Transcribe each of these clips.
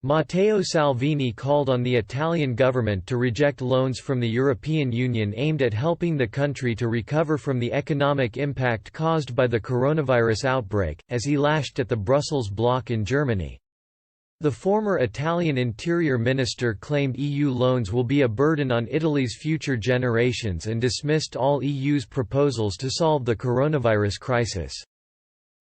Matteo Salvini called on the Italian government to reject loans from the European Union aimed at helping the country to recover from the economic impact caused by the coronavirus outbreak, as he lashed at the Brussels bloc in Germany. The former Italian Interior Minister claimed EU loans will be a burden on Italy's future generations and dismissed all EU's proposals to solve the coronavirus crisis.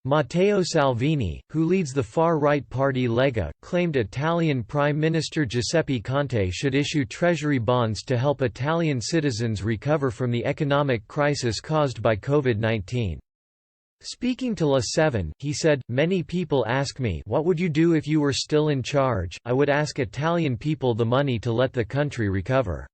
Matteo Salvini, who leads the far-right party Lega, claimed Italian Prime Minister Giuseppe Conte should issue treasury bonds to help Italian citizens recover from the economic crisis caused by COVID-19. Speaking to l.a.s.h.e.s, he said, "Many people ask me, what would you do if you were still in charge? I would ask Italian people the money to let the country recover.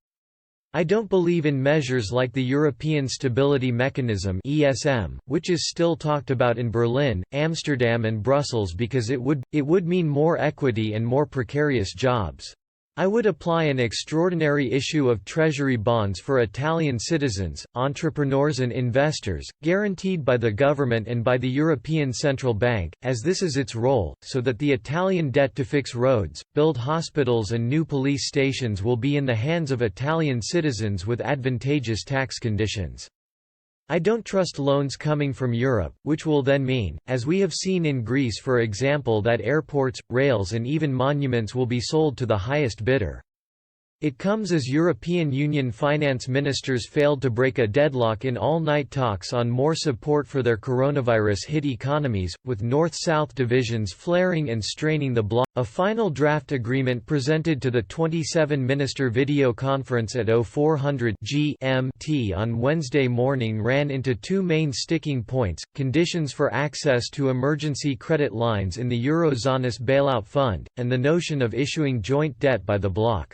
I don't believe in measures like the European Stability Mechanism (ESM), which is still talked about in Berlin, Amsterdam and Brussels because it would mean more equity and more precarious jobs. I would apply an extraordinary issue of treasury bonds for Italian citizens, entrepreneurs and investors, guaranteed by the government and by the European Central Bank, as this is its role, so that the Italian debt to fix roads, build hospitals and new police stations will be in the hands of Italian citizens with advantageous tax conditions. I don't trust loans coming from Europe, which will then mean, as we have seen in Greece for example, that airports, rails and even monuments will be sold to the highest bidder. It comes as European Union finance ministers failed to break a deadlock in all-night talks on more support for their coronavirus-hit economies, with North-South divisions flaring and straining the bloc. A final draft agreement presented to the 27-minister video conference at 0400 GMT on Wednesday morning ran into two main sticking points: conditions for access to emergency credit lines in the Eurozone's bailout fund, and the notion of issuing joint debt by the bloc.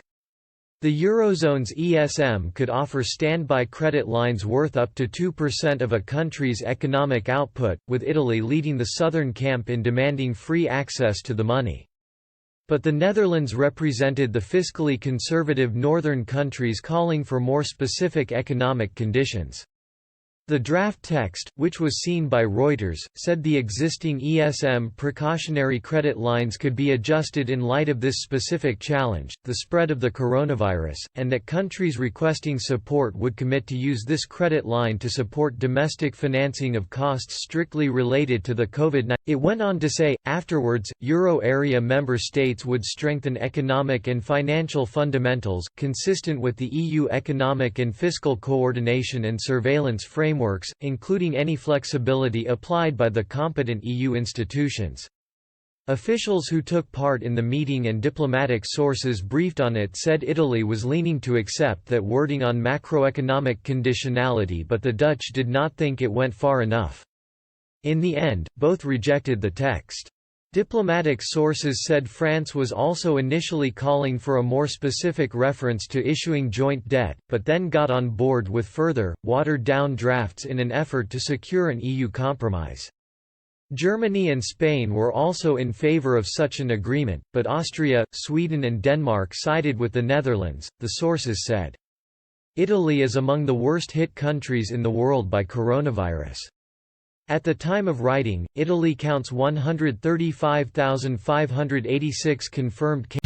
The Eurozone's ESM could offer standby credit lines worth up to 2% of a country's economic output, with Italy leading the southern camp in demanding free access to the money. But the Netherlands represented the fiscally conservative northern countries calling for more specific economic conditions. The draft text, which was seen by Reuters, said the existing ESM precautionary credit lines could be adjusted in light of this specific challenge, the spread of the coronavirus, and that countries requesting support would commit to use this credit line to support domestic financing of costs strictly related to the COVID-19. It went on to say, afterwards, euro area member states would strengthen economic and financial fundamentals, consistent with the EU economic and fiscal coordination and surveillance frameworks, including any flexibility applied by the competent EU institutions. Officials who took part in the meeting and diplomatic sources briefed on it said Italy was leaning to accept that wording on macroeconomic conditionality, but the Dutch did not think it went far enough. In the end, both rejected the text. Diplomatic sources said France was also initially calling for a more specific reference to issuing joint debt, but then got on board with further, watered-down drafts in an effort to secure an EU compromise. Germany and Spain were also in favor of such an agreement, but Austria, Sweden and Denmark sided with the Netherlands, the sources said. Italy is among the worst-hit countries in the world by coronavirus. At the time of writing, Italy counts 135,586 confirmed cases.